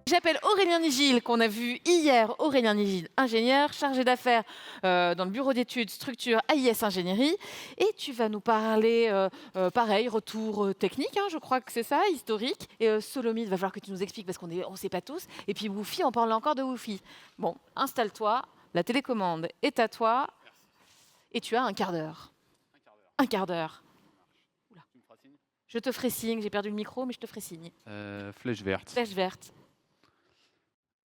J'appelle Aurélien Nigil, qu'on a vu hier. Aurélien Nigil, ingénieur, chargé d'affaires dans le bureau d'études structure AIS Ingénierie. Et tu vas nous parler, pareil, retour technique, hein, je crois que c'est ça, historique. Et Solomid, il va falloir que tu nous expliques parce qu'on ne sait pas tous. Et puis Woofy, on parle encore de Woofy. Bon, installe-toi, la télécommande est à toi. Et tu as un quart d'heure. Un quart d'heure. Oula. Tu me feras signe. Je te ferai signe, j'ai perdu le micro, mais je te ferai signe. Flèche verte. Flèche verte.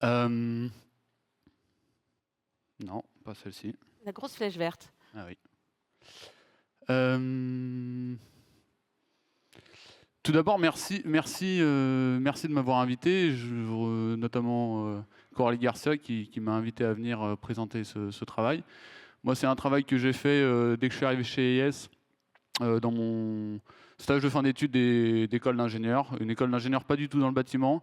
Non, pas celle-ci. La grosse flèche verte. Ah oui. Tout d'abord, merci de m'avoir invité, notamment Coralie Garcia qui m'a invité à venir présenter ce travail. Moi, c'est un travail que j'ai fait dès que je suis arrivé chez EIS, dans mon stage de fin d'études d'école d'ingénieur. Une école d'ingénieur pas du tout dans le bâtiment.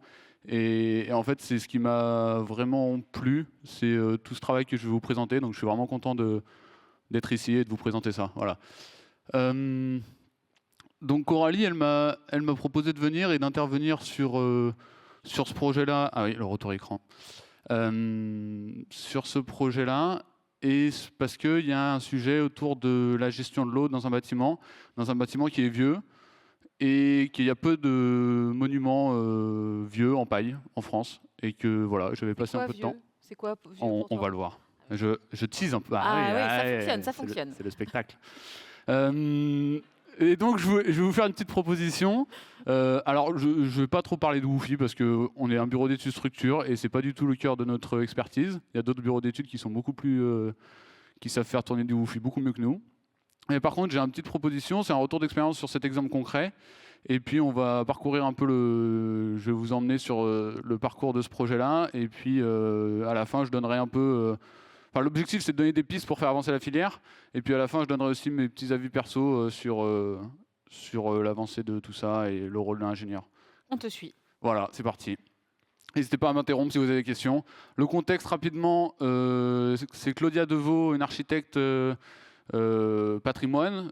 Et en fait, c'est ce qui m'a vraiment plu, c'est tout ce travail que je vais vous présenter. Donc, je suis vraiment content d'être ici et de vous présenter ça. Voilà. Donc, Coralie, elle m'a proposé de venir et d'intervenir sur ce projet-là. Ah oui, le retour écran. Sur ce projet-là. Et parce qu'il y a un sujet autour de la gestion de l'eau dans un bâtiment qui est vieux et qu'il y a peu de monuments vieux en paille en France. Et que voilà, je vais passer un peu de temps. C'est quoi vieux On va le voir. Je tease un peu. Ça fonctionne. C'est le spectacle. Et donc, je vais vous faire une petite proposition. Alors, je ne vais pas trop parler de Woofy parce qu'on est un bureau d'études structure et ce n'est pas du tout le cœur de notre expertise. Il y a d'autres bureaux d'études qui sont beaucoup plus, qui savent faire tourner du Woofy beaucoup mieux que nous. Et par contre, j'ai une petite proposition, c'est un retour d'expérience sur cet exemple concret. Et puis, on va parcourir un peu je vais vous emmener sur le parcours de ce projet-là. Et puis, à la fin, je donnerai un peu... Enfin, l'objectif, c'est de donner des pistes pour faire avancer la filière. Et puis à la fin, je donnerai aussi mes petits avis perso sur l'avancée de tout ça et le rôle d'un ingénieur. On te suit. Voilà, c'est parti. N'hésitez pas à m'interrompre si vous avez des questions. Le contexte, rapidement, c'est Claudia Deveau, une architecte patrimoine,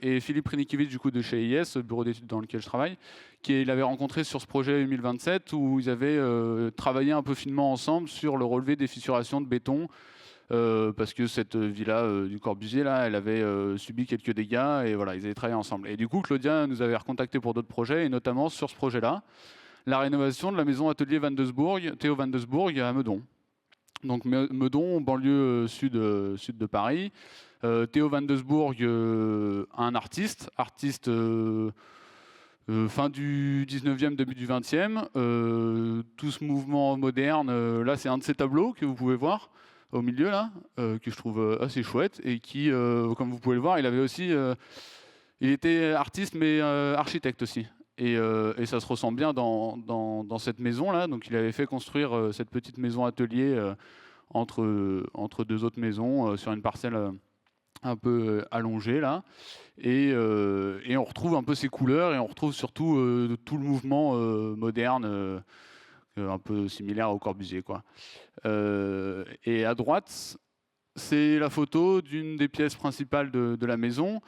et Philippe Rinikiewicz, du coup, de chez IS, le bureau d'études dans lequel je travaille, qui l'avait rencontré sur ce projet 2027 où ils avaient travaillé un peu finement ensemble sur le relevé des fissurations de béton. Parce que cette villa du Corbusier, là, elle avait subi quelques dégâts et voilà, ils avaient travaillé ensemble. Et du coup, Claudia nous avait recontacté pour d'autres projets, et notamment sur ce projet-là, la rénovation de la maison atelier Théo Van Desbourg à Meudon. Donc Meudon, banlieue sud de Paris. Théo Van Desbourg, un artiste fin du 19e, début du 20e. Tout ce mouvement moderne, là c'est un de ces tableaux que vous pouvez voir au milieu là, que je trouve assez chouette et qui, comme vous pouvez le voir, il était artiste mais architecte aussi. Et ça se ressent bien dans cette maison là. Donc il avait fait construire cette petite maison atelier entre deux autres maisons sur une parcelle un peu allongée là. Et on retrouve un peu ces couleurs et on retrouve surtout tout le mouvement moderne un peu similaire au Corbusier, quoi. Et à droite, c'est la photo d'une des pièces principales de la maison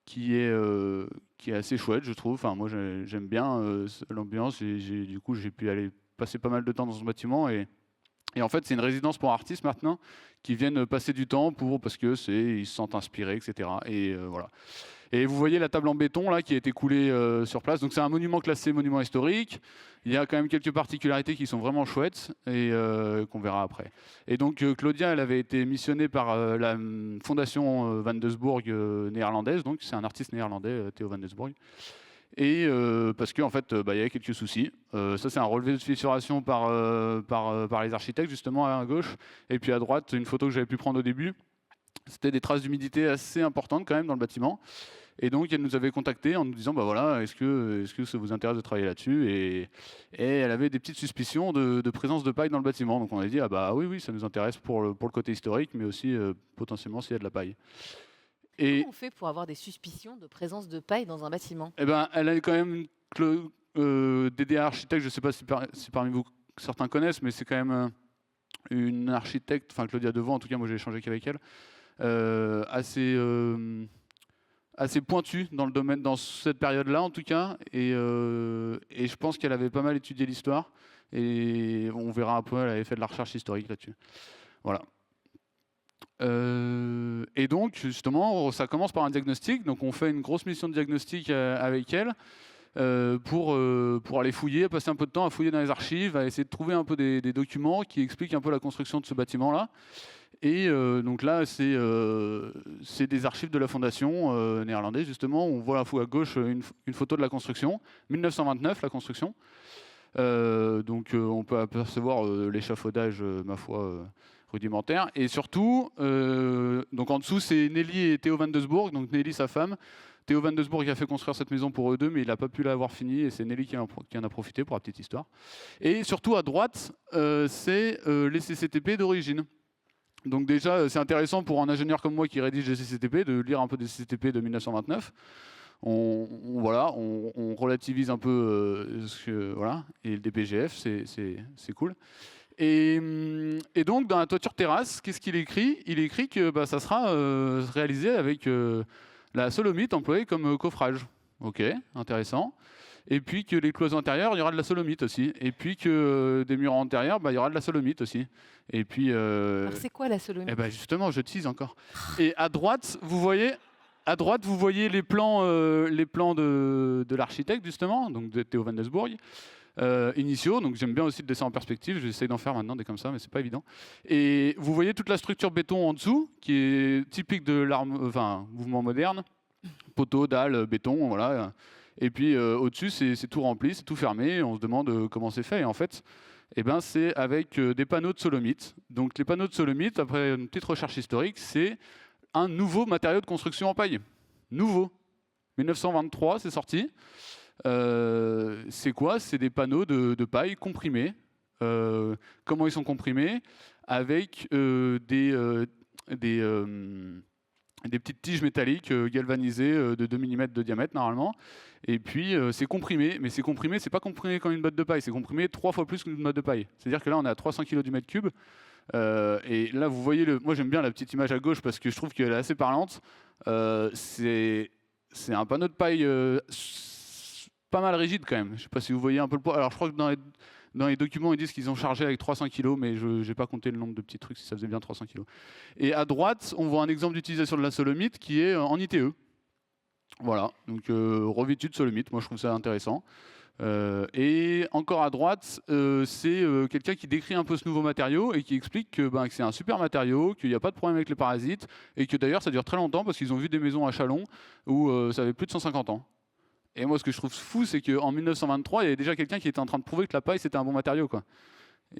qui est assez chouette, je trouve. Enfin, moi, j'aime bien l'ambiance et du coup, j'ai pu aller passer pas mal de temps dans ce bâtiment et en fait, c'est une résidence pour artistes maintenant qui viennent passer du temps parce que ils se sentent inspirés, etc. Et voilà. Et vous voyez la table en béton là qui a été coulée sur place. Donc c'est un monument classé monument historique. Il y a quand même quelques particularités qui sont vraiment chouettes et qu'on verra après. Et donc Claudia, elle avait été missionnée par la fondation Van Desbourg néerlandaise. Donc c'est un artiste néerlandais, Theo Van Desbourg. Et parce qu'en fait, il y avait quelques soucis. Ça, c'est un relevé de fissuration par les architectes, justement, à gauche. Et puis à droite, une photo que j'avais pu prendre au début. C'était des traces d'humidité assez importantes quand même dans le bâtiment. Et donc, elle nous avait contactés en nous disant, bah voilà, est-ce que ça vous intéresse de travailler là-dessus et elle avait des petites suspicions de présence de paille dans le bâtiment. Donc on a dit, ah bah oui, ça nous intéresse pour le côté historique, mais aussi potentiellement s'il y a de la paille. Comment on fait pour avoir des suspicions de présence de paille dans un bâtiment ? Eh ben, elle a quand même DDA architecte, je ne sais pas si parmi vous certains connaissent, mais c'est quand même une architecte, enfin Claudia Devant, en tout cas moi j'ai échangé qu'avec elle, assez pointue dans le domaine, dans cette période-là en tout cas, et je pense qu'elle avait pas mal étudié l'histoire Et on verra un peu, elle avait fait de la recherche historique là-dessus. Voilà. Et donc, justement, ça commence par un diagnostic. Donc, on fait une grosse mission de diagnostic avec elle pour aller fouiller, passer un peu de temps à fouiller dans les archives, à essayer de trouver un peu des documents qui expliquent un peu la construction de ce bâtiment-là. Et donc là, c'est des archives de la fondation néerlandaise, justement. On voit à gauche une photo de la construction, 1929, la construction. Donc on peut apercevoir l'échafaudage, ma foi, rudimentaire. Et surtout, donc en dessous, c'est Nelly et Theo van Doesburg, donc Nelly, sa femme. Theo van Doesburg a fait construire cette maison pour eux deux, mais il n'a pas pu l'avoir finie, et c'est Nelly qui en a profité, pour la petite histoire. Et surtout, à droite, c'est les CCTP d'origine. Donc déjà, c'est intéressant pour un ingénieur comme moi qui rédige des CCTP, de lire un peu des CCTP de 1929. Voilà, on relativise un peu voilà, et le DPGF, c'est cool. Et donc, dans la toiture terrasse, qu'est-ce qu'il écrit? Il écrit que ça sera réalisé avec la solomite employée comme coffrage. Ok, intéressant. Et puis que les cloisons intérieures, il y aura de la solomite aussi. Et puis que des murs intérieurs, il y aura de la solomite aussi. Et puis. Alors, c'est quoi la solomite? Eh ben justement, je tease encore. Et à droite, vous voyez les plans de l'architecte, justement, donc de Theo van Doesburg, initiaux. Donc j'aime bien aussi le dessin en perspective. J'essaie d'en faire maintenant des comme ça, mais c'est pas évident. Et vous voyez toute la structure béton en dessous, qui est typique de mouvement moderne. Poteaux, dalles, béton, voilà. Et puis au-dessus, c'est tout rempli, c'est tout fermé. On se demande comment c'est fait. Et en fait, c'est avec des panneaux de solomite. Donc les panneaux de solomite, après une petite recherche historique, c'est un nouveau matériau de construction en paille. Nouveau. 1923, c'est sorti. C'est quoi? C'est des panneaux de paille comprimés. Comment ils sont comprimés? Avec des petites tiges métalliques galvanisées de 2 mm de diamètre normalement. Et puis c'est comprimé, mais c'est pas comprimé comme une botte de paille, c'est comprimé 3 fois plus qu'une botte de paille. C'est-à-dire que là on est à 300 kg du mètre cube. Et là vous voyez, moi j'aime bien la petite image à gauche parce que je trouve qu'elle est assez parlante. C'est un panneau de paille pas mal rigide quand même. Je ne sais pas si vous voyez un peu le poids. Alors je crois que dans les documents, ils disent qu'ils ont chargé avec 300 kg, mais je n'ai pas compté le nombre de petits trucs si ça faisait bien 300 kg. Et à droite, on voit un exemple d'utilisation de la solomite qui est en ITE. Voilà, donc revêtu de solomite, moi je trouve ça intéressant. Et encore à droite, c'est quelqu'un qui décrit un peu ce nouveau matériau et qui explique que c'est un super matériau, qu'il n'y a pas de problème avec les parasites, et que d'ailleurs ça dure très longtemps parce qu'ils ont vu des maisons à Chalon où ça avait plus de 150 ans. Et moi, ce que je trouve fou, c'est qu'en 1923, il y avait déjà quelqu'un qui était en train de prouver que la paille, c'était un bon matériau, quoi.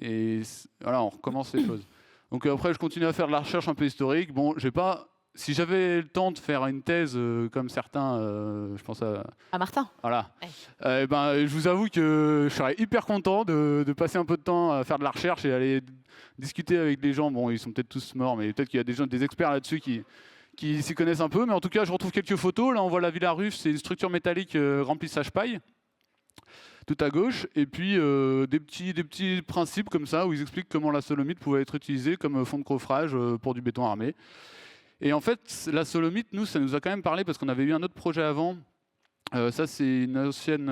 Et voilà, on recommence ces choses. Donc après, je continue à faire de la recherche un peu historique. Bon, j'ai pas... Si j'avais le temps de faire une thèse comme certains, je pense à Martin. Voilà. Ouais. Je vous avoue que je serais hyper content de passer un peu de temps à faire de la recherche et aller discuter avec des gens. Bon, ils sont peut-être tous morts, mais peut-être qu'il y a des experts là-dessus qui s'y connaissent un peu, mais en tout cas, je retrouve quelques photos. Là, on voit la Villa Ruf, c'est une structure métallique remplissage paille, tout à gauche. Et puis, des petits principes comme ça, où ils expliquent comment la solomite pouvait être utilisée comme fond de coffrage pour du béton armé. Et en fait, la solomite, nous, ça nous a quand même parlé, parce qu'on avait eu un autre projet avant. Ça, c'est une ancienne...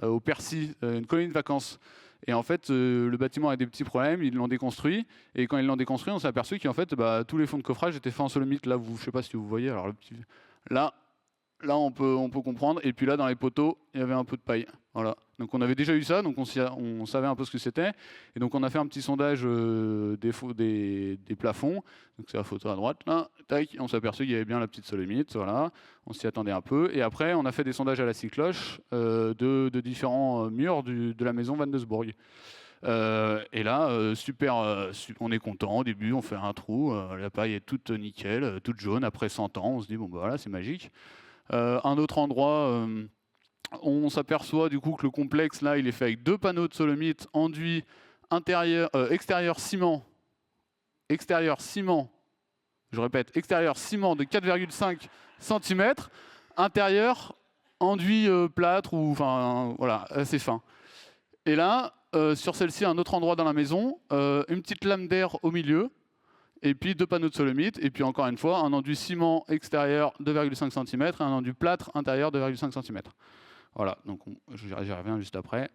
au Percy, une colonie de vacances. Et en fait, le bâtiment a des petits problèmes, ils l'ont déconstruit. Et quand ils l'ont déconstruit, on s'est aperçu qu'en fait, tous les fonds de coffrage étaient faits en solomite. Là, je ne sais pas si vous voyez. Alors, là, on peut comprendre. Et puis là, dans les poteaux, il y avait un peu de paille. Voilà. Donc on avait déjà eu ça, donc on savait un peu ce que c'était. Et donc on a fait un petit sondage des plafonds. Donc c'est la photo à droite. Là, tac, on s'est aperçu qu'il y avait bien la petite solomite. Voilà. On s'y attendait un peu. Et après, on a fait des sondages à la scie cloche de différents murs de la maison Van Doesburg. Et là, super, on est content. Au début, on fait un trou. La paille est toute nickel, toute jaune. Après 100 ans, on se dit, bon, voilà, c'est magique. Un autre endroit... on s'aperçoit du coup que le complexe là, il est fait avec 2 panneaux de solomite, enduit extérieur ciment, je répète, extérieur ciment de 4,5 cm, intérieur enduit plâtre ou enfin voilà, assez fin. Et là, sur celle-ci, un autre endroit dans la maison, une petite lame d'air au milieu. Et puis 2 panneaux de solomite, et puis encore une fois, un enduit ciment extérieur 2,5 cm et un enduit plâtre intérieur 2,5 cm. Voilà, donc j'y reviens juste après.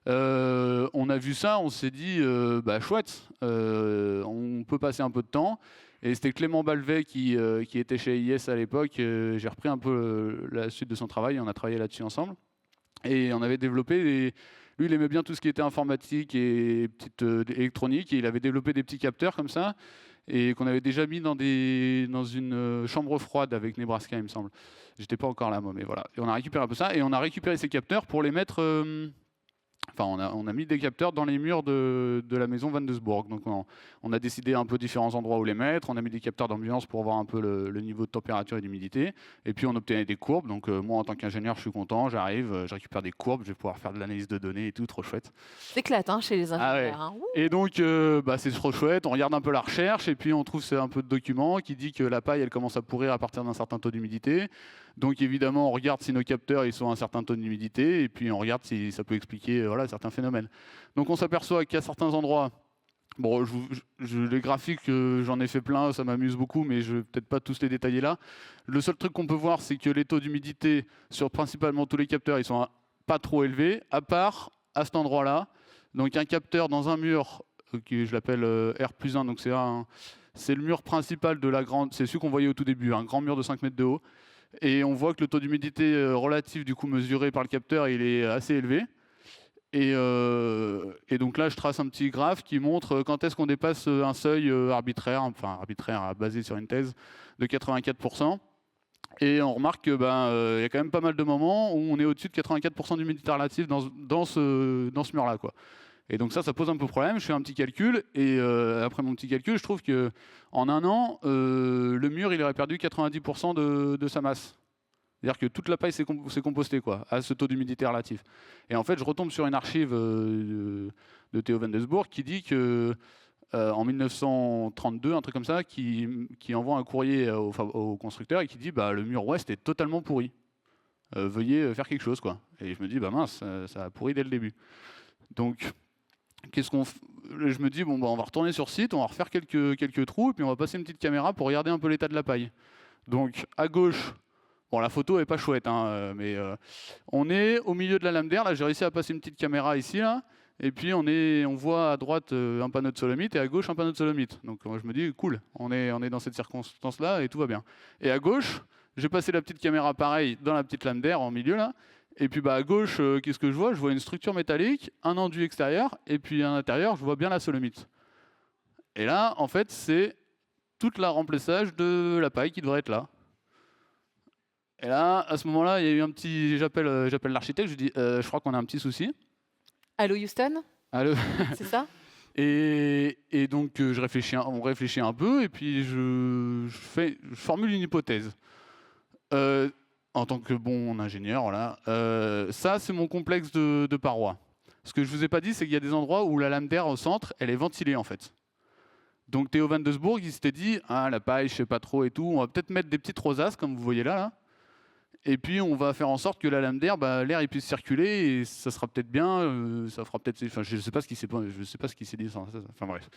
On a vu ça, on s'est dit, bah chouette, on peut passer un peu de temps. Et c'était Clément Balvet qui était chez IS à l'époque. J'ai repris un peu la suite de son travail, on a travaillé là-dessus ensemble. Et on avait développé, lui il aimait bien tout ce qui était informatique et petite électronique, et il avait développé des petits capteurs comme ça, et qu'on avait déjà mis dans une chambre froide avec Nebraska, il me semble. J'étais pas encore là, moi, mais voilà. Et on a récupéré un peu ça, et on a récupéré ces capteurs pour les mettre... Enfin, on a mis des capteurs dans les murs de la maison Van de Sbourg. Donc, on a décidé un peu différents endroits où les mettre. On a mis des capteurs d'ambiance pour voir un peu le niveau de température et d'humidité. Et puis, on obtenait des courbes. Donc, moi, en tant qu'ingénieur, je suis content. J'arrive, je récupère des courbes. Je vais pouvoir faire de l'analyse de données et tout. Trop chouette. C'est éclate hein, chez les Ah ouais. ingénieurs. Hein. Et donc, bah, c'est trop chouette. On regarde un peu la recherche et puis on trouve un peu de documents qui dit que la paille, elle commence à pourrir à partir d'un certain taux d'humidité. Donc, évidemment, on regarde si nos capteurs ils sont à un certain taux d'humidité et puis on regarde si ça peut expliquer voilà, certains phénomènes. Donc, on s'aperçoit qu'à certains endroits, bon, les graphiques, j'en ai fait plein, ça m'amuse beaucoup, mais je ne vais peut-être pas tous les détailler là. Le seul truc qu'on peut voir, c'est que les taux d'humidité sur principalement tous les capteurs, ils sont pas trop élevés, à part à cet endroit-là. Donc un capteur dans un mur, je l'appelle R+1, donc c'est le mur principal de la grande, c'est celui qu'on voyait au tout début, un grand mur de 5 mètres de haut. Et on voit que le taux d'humidité relatif du coup mesuré par le capteur, il est assez élevé. Et donc là, je trace un petit graphe qui montre quand est-ce qu'on dépasse un seuil arbitraire basé sur une thèse de 84%. Et on remarque qu'il y a quand même pas mal de moments où on est au-dessus de 84% d'humidité relative dans ce mur-là, quoi. Et donc ça pose un peu problème. Je fais un petit calcul et après mon petit calcul, je trouve que en un an, le mur il aurait perdu 90% de sa masse. C'est-à-dire que toute la paille s'est compostée quoi, à ce taux d'humidité relatif. Et en fait, je retombe sur une archive de Theo van de Sbourg qui dit que en 1932, un truc comme ça, qui envoie un courrier au constructeur et qui dit le mur ouest est totalement pourri. Veuillez faire quelque chose quoi. Et je me dis mince, ça a pourri dès le début. Donc je me dis on va retourner sur site, on va refaire quelques trous et puis on va passer une petite caméra pour regarder un peu l'état de la paille. Donc à gauche, bon la photo est pas chouette, hein, mais on est au milieu de la lame d'air. Là j'ai réussi à passer une petite caméra ici là, et puis on voit à droite un panneau de solomite et à gauche un panneau de solomite. Donc je me dis cool, on est dans cette circonstance là et tout va bien. Et à gauche, j'ai passé la petite caméra pareil dans la petite lame d'air en milieu là. Et puis à gauche, qu'est-ce que je vois? Je vois une structure métallique, un enduit extérieur, et puis à l'intérieur, je vois bien la solomite. Et là, en fait, c'est tout le remplissage de la paille qui devrait être là. Et là, à ce moment-là, il y a eu un petit... J'appelle l'architecte, je lui dis je crois qu'on a un petit souci. Allô Houston? Allô. C'est ça? Et donc, on réfléchit un peu, et puis je formule une hypothèse. En tant que bon ingénieur, voilà. Ça, c'est mon complexe de paroi. Ce que je vous ai pas dit, c'est qu'il y a des endroits où la lame d'air au centre, elle est ventilée en fait. Donc Theo van de Sbourg, il s'était dit, la paille, je sais pas trop et tout, on va peut-être mettre des petites rosaces comme vous voyez là. Et puis on va faire en sorte que la lame d'air, l'air il puisse circuler et ça sera peut-être bien, ça fera peut-être, enfin je sais pas ce qui s'est dit. Enfin bref.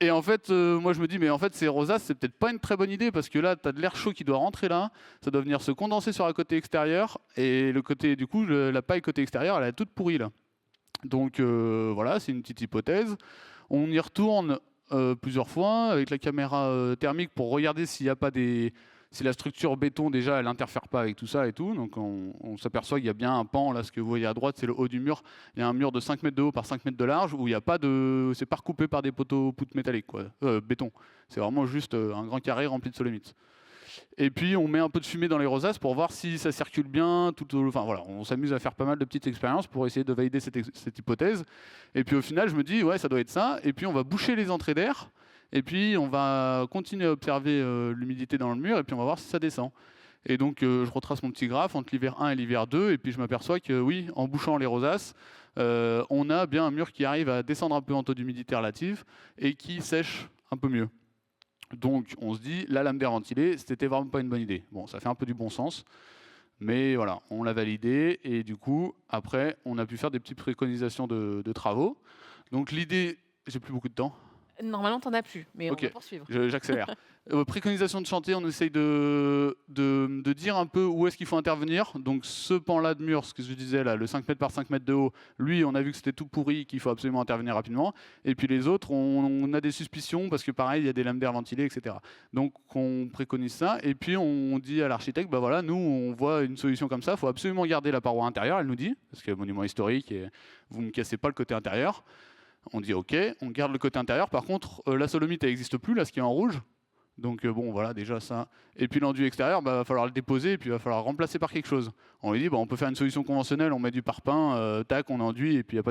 Et en fait, moi je me dis, mais en fait ces rosaces, c'est peut-être pas une très bonne idée parce que là, tu as de l'air chaud qui doit rentrer là, ça doit venir se condenser sur la côté extérieur et le côté, du coup, la paille côté extérieur, elle est toute pourrie là. Donc voilà, c'est une petite hypothèse. On y retourne plusieurs fois avec la caméra thermique pour regarder s'il n'y a pas si la structure béton déjà elle n'interfère pas avec tout ça et tout. Donc on s'aperçoit qu'il y a bien un pan, là ce que vous voyez à droite c'est le haut du mur. Il y a un mur de 5 mètres de haut par 5 mètres de large où il n'y a pas c'est pas recoupé par des poteaux poutres métalliques quoi, béton. C'est vraiment juste un grand carré rempli de solomite. Et puis on met un peu de fumée dans les rosaces pour voir si ça circule bien. Enfin voilà, on s'amuse à faire pas mal de petites expériences pour essayer de valider cette hypothèse. Et puis au final je me dis ouais ça doit être ça. Et puis on va boucher les entrées d'air. Et puis on va continuer à observer l'humidité dans le mur et puis on va voir si ça descend. Et donc je retrace mon petit graphe entre l'hiver 1 et l'hiver 2 et puis je m'aperçois que oui, en bouchant les rosaces, on a bien un mur qui arrive à descendre un peu en taux d'humidité relative et qui sèche un peu mieux. Donc on se dit, la lame d'air ventilée, c'était vraiment pas une bonne idée. Bon, ça fait un peu du bon sens, mais voilà, on l'a validé et du coup, après, on a pu faire des petites préconisations de travaux. Donc l'idée, j'ai plus beaucoup de temps. Normalement, tu n'en as plus, mais on Ok. va poursuivre. J'accélère. Préconisation de chantier, on essaye de dire un peu où est-ce qu'il faut intervenir. Donc ce pan-là de mur, ce que je disais là, le 5 mètres par 5 mètres de haut, lui, on a vu que c'était tout pourri, qu'il faut absolument intervenir rapidement. Et puis les autres, on a des suspicions parce que pareil, il y a des lames d'air ventilées, etc. Donc on préconise ça. Et puis on dit à l'architecte, bah voilà, nous, on voit une solution comme ça, il faut absolument garder la paroi intérieure, elle nous dit, parce que monument historique, et vous ne me cassez pas le côté intérieur. On dit ok, on garde le côté intérieur. Par contre, la solomite, elle n'existe plus, là, ce qui est en rouge. Donc bon, voilà, déjà ça. Et puis l'enduit extérieur, va falloir le déposer et puis il va falloir le remplacer par quelque chose. On lui dit, on peut faire une solution conventionnelle, on met du parpaing, tac, on enduit et puis il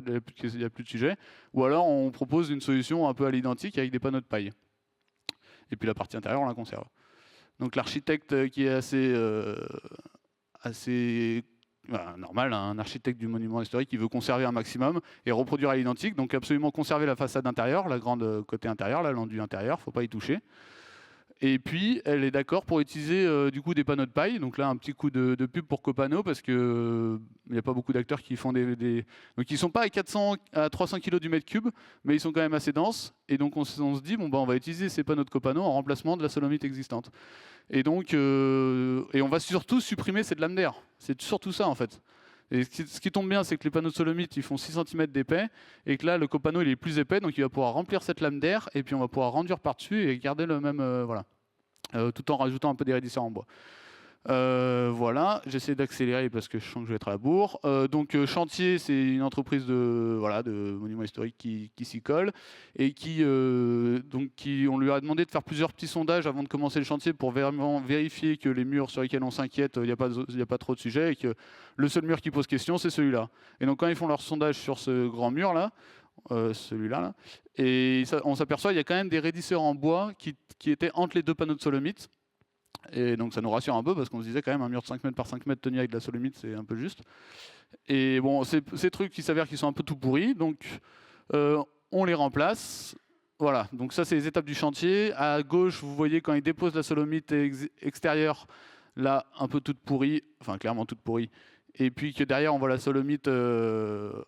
n'y a plus de sujet. Ou alors on propose une solution un peu à l'identique avec des panneaux de paille. Et puis la partie intérieure, on la conserve. Donc l'architecte qui est assez normal, un architecte du monument historique qui veut conserver un maximum et reproduire à l'identique, donc absolument conserver la façade intérieure, la grande côté intérieur, l'enduit intérieur, il ne faut pas y toucher. Et puis, elle est d'accord pour utiliser du coup des panneaux de paille. Donc là, un petit coup de pub pour Copano parce que il n'y a pas beaucoup d'acteurs qui font donc ils sont pas à 300 kg du mètre cube, mais ils sont quand même assez denses. Et donc on se dit on va utiliser ces panneaux de Copano en remplacement de la solomite existante. Et donc et on va surtout supprimer cette lame d'air. C'est surtout ça en fait. Et ce qui tombe bien, c'est que les panneaux de solomite, ils font 6 cm d'épais, et que là, le Copano, il est plus épais, donc il va pouvoir remplir cette lame d'air, et puis on va pouvoir renduire par-dessus et garder le même, tout en rajoutant un peu d'érédisseur en bois. Voilà, j'essaie d'accélérer parce que je sens que je vais être à la bourre. Donc Chantier, c'est une entreprise de monuments historiques qui s'y colle et qui on lui a demandé de faire plusieurs petits sondages avant de commencer le chantier pour vraiment vérifier que les murs sur lesquels on s'inquiète, il n'y a pas trop de sujets et que le seul mur qui pose question, c'est celui-là. Et donc quand ils font leur sondage sur ce grand mur là, celui-là, là, et on s'aperçoit qu'il y a quand même des raidisseurs en bois qui étaient entre les deux panneaux de solomite. Et donc ça nous rassure un peu parce qu'on se disait quand même un mur de 5 mètres par 5 mètres tenu avec de la solomite, c'est un peu juste. Et bon, ces trucs qui s'avèrent qu'ils sont un peu tout pourris, donc on les remplace. Voilà, donc ça c'est les étapes du chantier. À gauche, vous voyez quand ils déposent la solomite extérieure, là un peu toute pourrie, enfin clairement toute pourrie. Et puis que derrière on voit la solomite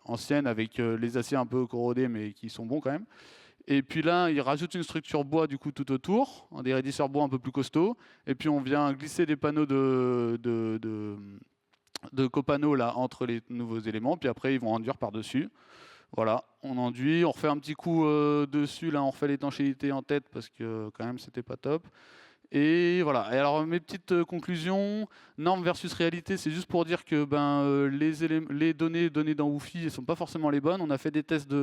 ancienne avec les aciers un peu corrodés mais qui sont bons quand même. Et puis là, il rajoute une structure bois du coup tout autour, des raidisseurs bois un peu plus costauds. Et puis on vient glisser des panneaux de Copano là entre les nouveaux éléments. Puis après, ils vont enduire par-dessus. Voilà, on enduit, on refait un petit coup dessus. Là, on refait l'étanchéité en tête parce que quand même, c'était pas top. Et voilà. Et alors mes petites conclusions, normes versus réalité, c'est juste pour dire que les données données dans Woofy ne sont pas forcément les bonnes. On a fait des tests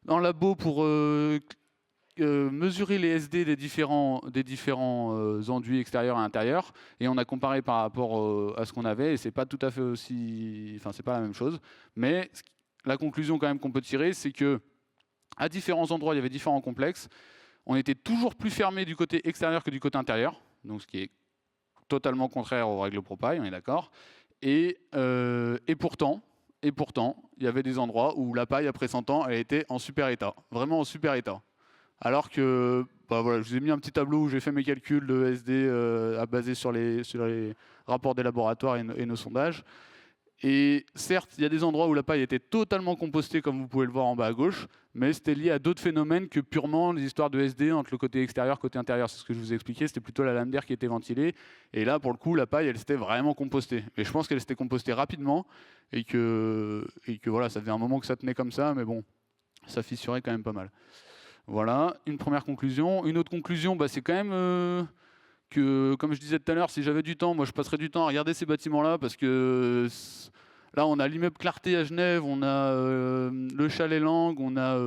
en labo pour mesurer les SD des différents enduits extérieurs et intérieurs, et on a comparé par rapport à ce qu'on avait, et c'est pas tout à fait aussi, enfin c'est pas la même chose, mais la conclusion quand même qu'on peut tirer, c'est que à différents endroits il y avait différents complexes, on était toujours plus fermé du côté extérieur que du côté intérieur, donc ce qui est totalement contraire aux règles Propy, on est d'accord, et pourtant, il y avait des endroits où la paille, après 100 ans, elle était en super état. Vraiment en super état. Alors que, voilà, je vous ai mis un petit tableau où j'ai fait mes calculs de SD à baser sur les rapports des laboratoires et nos sondages. Et certes, il y a des endroits où la paille était totalement compostée, comme vous pouvez le voir en bas à gauche, mais c'était lié à d'autres phénomènes que purement les histoires de SD entre le côté extérieur et le côté intérieur. C'est ce que je vous ai expliqué, c'était plutôt la lame d'air qui était ventilée. Et là, pour le coup, la paille, elle s'était vraiment compostée. Mais je pense qu'elle s'était compostée rapidement et que voilà, ça faisait un moment que ça tenait comme ça, mais bon, ça fissurait quand même pas mal. Voilà, une première conclusion. Une autre conclusion, c'est quand même que, comme je disais tout à l'heure, si j'avais du temps, moi je passerais du temps à regarder ces bâtiments-là parce que là, on a l'immeuble Clarté à Genève, on a le Chalet Lang, on a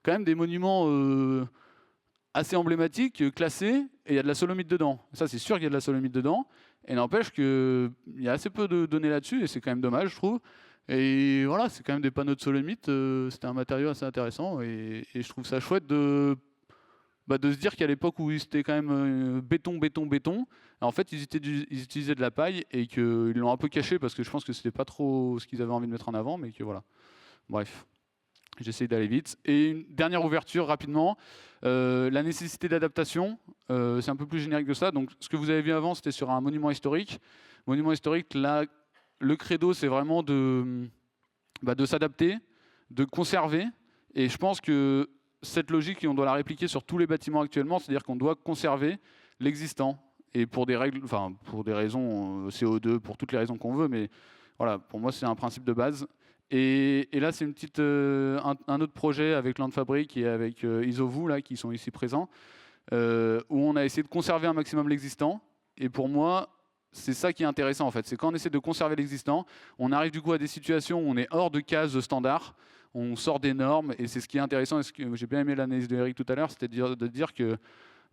quand même des monuments assez emblématiques, classés, et il y a de la solomite dedans. Ça, c'est sûr qu'il y a de la solomite dedans, et n'empêche qu'il y a assez peu de données là-dessus, et c'est quand même dommage, je trouve. Et voilà, c'est quand même des panneaux de solomite, c'était un matériau assez intéressant, et je trouve ça chouette de se dire qu'à l'époque où c'était quand même béton, en fait ils utilisaient de la paille et qu'ils l'ont un peu caché parce que je pense que c'était pas trop ce qu'ils avaient envie de mettre en avant, mais que voilà. Bref, j'essaye d'aller vite. Et une dernière ouverture rapidement, la nécessité d'adaptation, c'est un peu plus générique que ça. Donc ce que vous avez vu avant, c'était sur un monument historique. Monument historique, là, le credo, c'est vraiment de, de s'adapter, de conserver. Et je pense que cette logique, on doit la répliquer sur tous les bâtiments actuellement, c'est-à-dire qu'on doit conserver l'existant. Et pour des règles, enfin pour des raisons CO2, pour toutes les raisons qu'on veut, mais voilà, pour moi c'est un principe de base. Et là c'est un autre projet avec Land Fabric et avec Isovu là, qui sont ici présents, où on a essayé de conserver un maximum l'existant. Et pour moi, c'est ça qui est intéressant en fait, c'est quand on essaie de conserver l'existant, on arrive du coup à des situations où on est hors de case standard, on sort des normes, et c'est ce qui est intéressant, et ce que j'ai bien aimé l'analyse de Eric tout à l'heure, c'était de dire que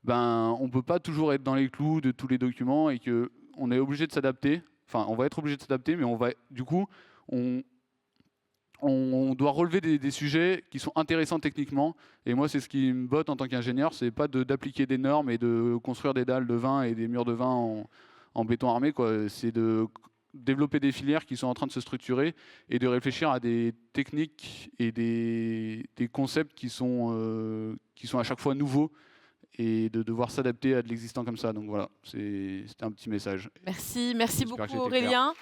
on ne peut pas toujours être dans les clous de tous les documents et qu'on est obligé de s'adapter, enfin on va être obligé de s'adapter, mais du coup, on doit relever des sujets qui sont intéressants techniquement. Et moi, c'est ce qui me botte en tant qu'ingénieur, c'est pas d'appliquer des normes et de construire des dalles de vin et des murs de vin en béton armé, quoi. C'est de développer des filières qui sont en train de se structurer et de réfléchir à des techniques et des concepts qui sont à chaque fois nouveaux et de devoir s'adapter à de l'existant comme ça. Donc voilà, c'était un petit message. Merci J'espère beaucoup que j'ai été clair. Aurélien.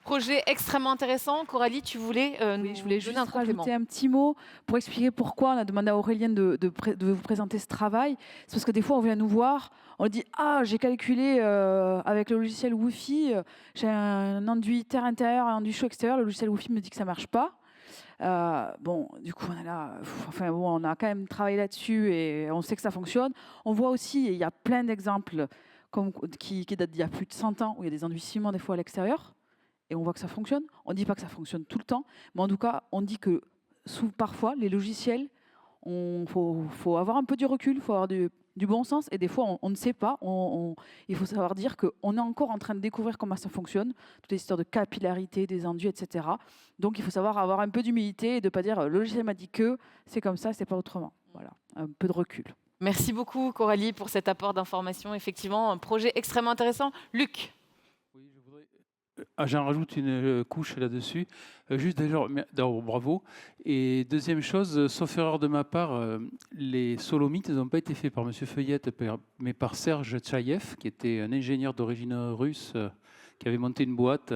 Projet extrêmement intéressant. Coralie, tu voulais Oui, nous je voulais donner juste un complément. rajouter un petit mot pour expliquer pourquoi on a demandé à Aurélien de vous présenter ce travail. C'est parce que des fois, on vient nous voir, on dit « Ah, j'ai calculé avec le logiciel Wi-Fi, j'ai un enduit terre intérieur, un enduit chaud extérieur, le logiciel Wi-Fi me dit que ça ne marche pas. » Bon, du coup, on est là. Enfin, bon, on a quand même travaillé là-dessus et on sait que ça fonctionne. On voit aussi, et il y a plein d'exemples qui datent d'il y a plus de 100 ans, où il y a des enduits ciment des fois à l'extérieur. Et on voit que ça fonctionne. On ne dit pas que ça fonctionne tout le temps, mais en tout cas, on dit que parfois, les logiciels, faut avoir un peu du recul, il faut avoir du bon sens, et des fois, on ne sait pas. Il faut savoir dire qu'on est encore en train de découvrir comment ça fonctionne, toutes les histoires de capillarité, des enduits, etc. Donc, il faut savoir avoir un peu d'humilité et de ne pas dire « le logiciel m'a dit que c'est comme ça, c'est pas autrement ». Voilà, un peu de recul. Merci beaucoup Coralie pour cet apport d'information. Effectivement, un projet extrêmement intéressant. Luc. Oui, je voudrais... J'en rajoute une couche là-dessus. Juste d'abord, bravo. Et deuxième chose, sauf erreur de ma part, les Solomit n'ont pas été faits par M. Feuillette, mais par Serge Tchaïev, qui était un ingénieur d'origine russe, qui avait monté une boîte.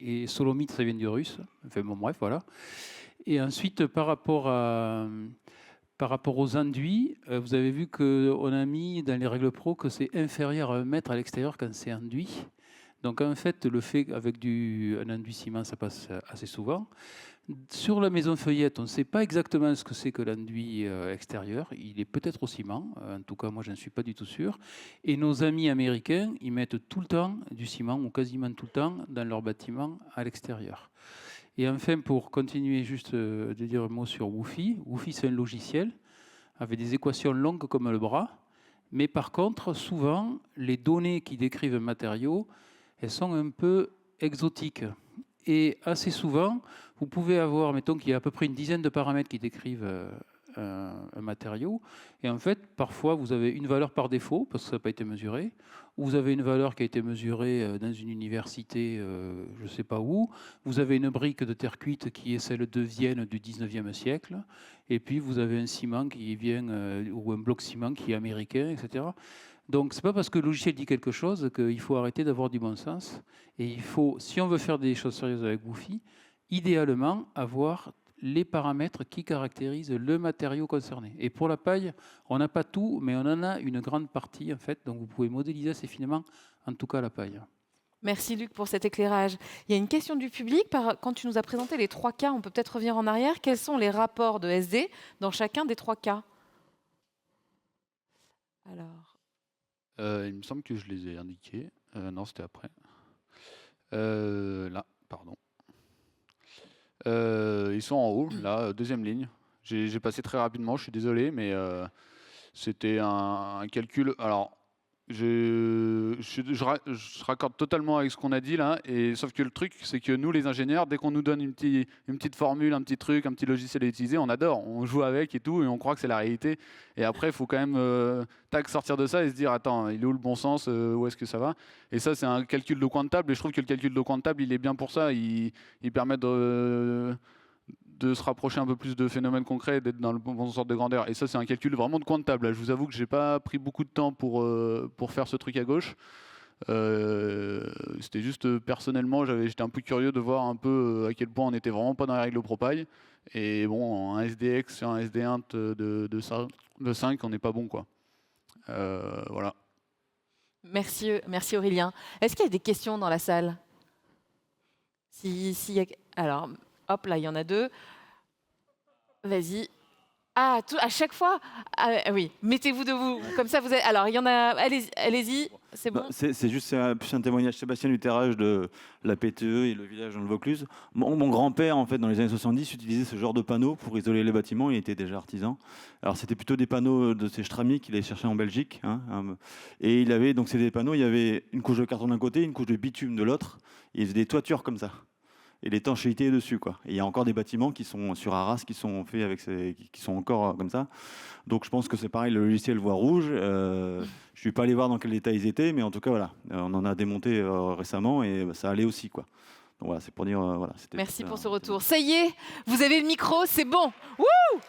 Et Solomit, ça vient du russe. Enfin, bon, bref, voilà. Et ensuite, par rapport aux enduits, vous avez vu qu'on a mis dans les règles pro que c'est inférieur à 1 mètre à l'extérieur quand c'est enduit. Donc en fait, le fait avec un enduit ciment, ça passe assez souvent. Sur la maison Feuillette, on ne sait pas exactement ce que c'est que l'enduit extérieur. Il est peut-être au ciment. En tout cas, moi, je ne suis pas du tout sûr. Et nos amis américains, ils mettent tout le temps du ciment, ou quasiment tout le temps, dans leurs bâtiments à l'extérieur. Et enfin, pour continuer juste de dire un mot sur Woofy. Woofy, c'est un logiciel avec des équations longues comme le bras. Mais par contre, souvent, les données qui décrivent un matériau, elles sont un peu exotiques. Et assez souvent, vous pouvez avoir, mettons qu'il y a à peu près une dizaine de paramètres qui décrivent un matériau. Et en fait, parfois, vous avez une valeur par défaut, parce que ça n'a pas été mesuré, ou vous avez une valeur qui a été mesurée dans une université, je ne sais pas où. Vous avez une brique de terre cuite qui est celle de Vienne du 19e siècle. Et puis, vous avez un ciment qui vient, ou un bloc ciment qui est américain, etc. Donc, ce n'est pas parce que le logiciel dit quelque chose qu'il faut arrêter d'avoir du bon sens. Et il faut, si on veut faire des choses sérieuses avec Woofy, idéalement avoir les paramètres qui caractérisent le matériau concerné. Et pour la paille, on n'a pas tout, mais on en a une grande partie, en fait. Donc, vous pouvez modéliser assez finement, en tout cas, la paille. Merci Luc pour cet éclairage. Il y a une question du public. Quand tu nous as présenté les 3 cas, on peut peut-être revenir en arrière. Quels sont les rapports de SD dans chacun des 3 cas? Alors... il me semble que je les ai indiqués. Non, c'était après. Là, pardon. Ils sont en haut, là, deuxième ligne. J'ai passé très rapidement, je suis désolé, mais c'était un calcul. Alors, je raccorde totalement avec ce qu'on a dit là, sauf que le truc, c'est que nous, les ingénieurs, dès qu'on nous donne une petite formule, un petit truc, un petit logiciel à utiliser, on adore, on joue avec et tout, et on croit que c'est la réalité. Et après, il faut quand même sortir de ça et se dire, attends, il est où le bon sens, où est-ce que ça va? Et ça, c'est un calcul de coin de table, et je trouve que le calcul de coin de table, il est bien pour ça. Il permet de se rapprocher un peu plus de phénomènes concrets, d'être dans le bon sort de grandeur. Et ça, c'est un calcul vraiment de coin de table. Je vous avoue que j'ai pas pris beaucoup de temps pour faire ce truc à gauche. C'était juste personnellement, j'étais un peu curieux de voir un peu à quel point on n'était vraiment pas dans les règles ProPie. Et bon, un SDX sur un SDInt de 5, on n'est pas bon, quoi. Voilà. Merci Aurélien. Est-ce qu'il y a des questions dans la salle? Alors, hop, là, il y en a 2. Vas-y. Ah, à chaque fois? Oui, mettez-vous debout. Comme ça, vous êtes... Alors, il y en a... Allez-y, c'est bon? C'est juste plus un témoignage, Sébastien, du terrage de la PTE et le village dans le Vaucluse. Mon grand-père, en fait, dans les années 70, utilisait ce genre de panneaux pour isoler les bâtiments. Il était déjà artisan. Alors, c'était plutôt des panneaux de ces Strami qu'il allait chercher en Belgique. Et il avait, donc, c'est des panneaux, il y avait une couche de carton d'un côté, une couche de bitume de l'autre. Il faisait des toitures comme ça. Et l'étanchéité dessus, quoi. Et il y a encore des bâtiments qui sont sur Arras qui sont faits avec qui sont encore comme ça. Donc je pense que c'est pareil, le logiciel voit rouge. Je suis pas allé voir dans quel état ils étaient, mais en tout cas voilà, on en a démonté récemment et ça allait aussi, quoi. Donc voilà, c'est pour dire voilà. Merci pour ce retour. Ça y est, vous avez le micro, c'est bon. Wouh!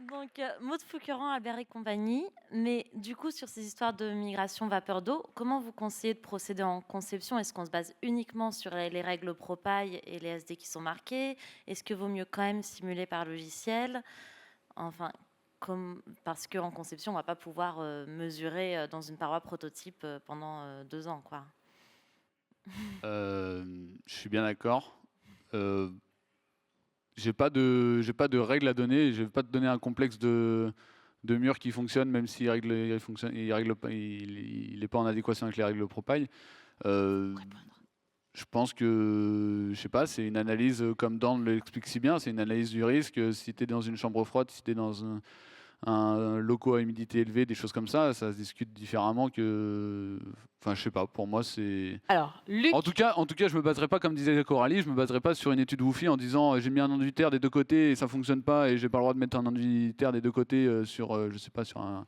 Donc, Maud Fouqueran, Albert et compagnie. Mais du coup, sur ces histoires de migration vapeur d'eau, comment vous conseillez de procéder en conception? Est-ce qu'on se base uniquement sur les règles ProPie et les SD qui sont marquées? Est-ce que vaut mieux quand même simuler par logiciel? Enfin, parce qu'en conception, on ne va pas pouvoir mesurer dans une paroi prototype pendant 2 ans, quoi. Je suis bien d'accord. J'ai pas de règles à donner. Je vais pas te donner un complexe de mur qui fonctionne, même s'il n'est pas en adéquation avec les règles ProPie. Je pense que, je sais pas, c'est une analyse, comme Dan l'explique si bien, c'est une analyse du risque. Si tu es dans une chambre froide, si tu es dans un locaux à humidité élevée, des choses comme ça se discute différemment que... Enfin, je sais pas, pour moi, c'est... Alors, Luc... En tout cas, je me baserai pas, comme disait Coralie, je me baserai pas sur une étude Woofy en disant j'ai mis un enduit-terre des 2 côtés et ça fonctionne pas et j'ai pas le droit de mettre un enduit-terre des 2 côtés sur, je sais pas, sur un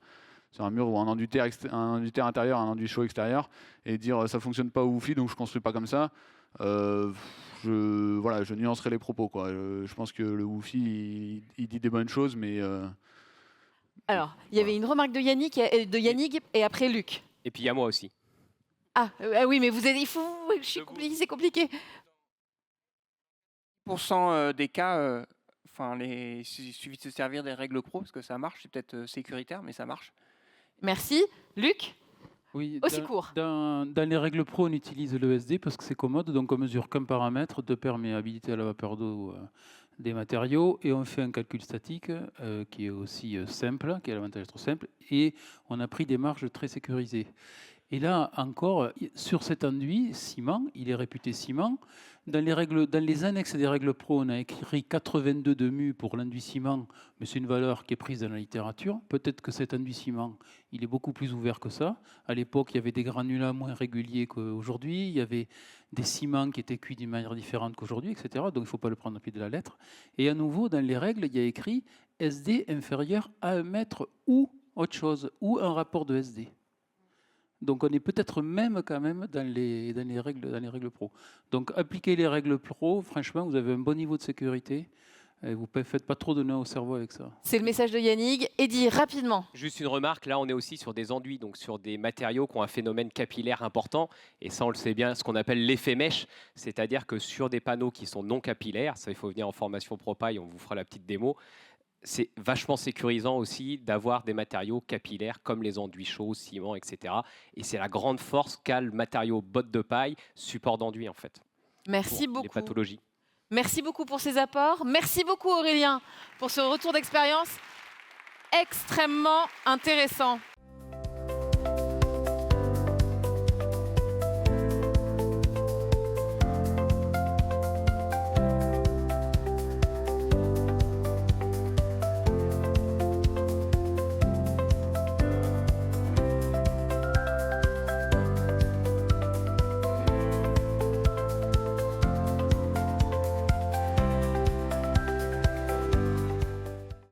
mur ou un enduit-terre intérieur, un enduit chaud extérieur et dire ça fonctionne pas au Woofy donc je construis pas comme ça. Je nuancerai les propos, quoi. Je pense que le Woofy, il dit des bonnes choses, mais... Alors, il y avait une remarque de Yannick et après Luc. Et puis il y a moi aussi. Ah oui, mais c'est compliqué. % des cas, il suffit de se servir des règles pro parce que ça marche. C'est peut-être sécuritaire, mais ça marche. Merci. Luc? Oui, Aussi court. Dans les règles pro, on utilise le SD parce que c'est commode, donc on mesure qu'un paramètre de perméabilité à la vapeur d'eau des matériaux et on fait un calcul statique qui est aussi simple, qui a l'avantage d'être simple, et on a pris des marges très sécurisées. Et là encore, sur cet enduit ciment, il est réputé ciment. Dans les annexes des règles pro, on a écrit 82 de mu pour l'enduit ciment, mais c'est une valeur qui est prise dans la littérature. Peut-être que cet enduit ciment, il est beaucoup plus ouvert que ça. À l'époque, il y avait des granulats moins réguliers qu'aujourd'hui. Il y avait des ciments qui étaient cuits d'une manière différente qu'aujourd'hui, etc. Donc il ne faut pas le prendre au pied de la lettre. Et à nouveau, dans les règles, il y a écrit SD inférieur à 1 mètre ou autre chose, ou un rapport de SD. Donc on est peut-être même quand même dans les règles pro. Donc appliquez les règles pro, franchement, vous avez un bon niveau de sécurité. Et vous ne faites pas trop de nœuds au cerveau avec ça. C'est le message de Yannick. Eddy, rapidement. Juste une remarque, là on est aussi sur des enduits, donc sur des matériaux qui ont un phénomène capillaire important. Et ça on le sait bien, ce qu'on appelle l'effet mèche. C'est-à-dire que sur des panneaux qui sont non capillaires, ça il faut venir en formation ProPie, on vous fera la petite démo. C'est vachement sécurisant aussi d'avoir des matériaux capillaires comme les enduits chauds, ciment, etc. Et c'est la grande force qu'a le matériau botte de paille, support d'enduit en fait. Merci pour beaucoup. Les pathologies. Merci beaucoup pour ces apports. Merci beaucoup Aurélien pour ce retour d'expérience extrêmement intéressant.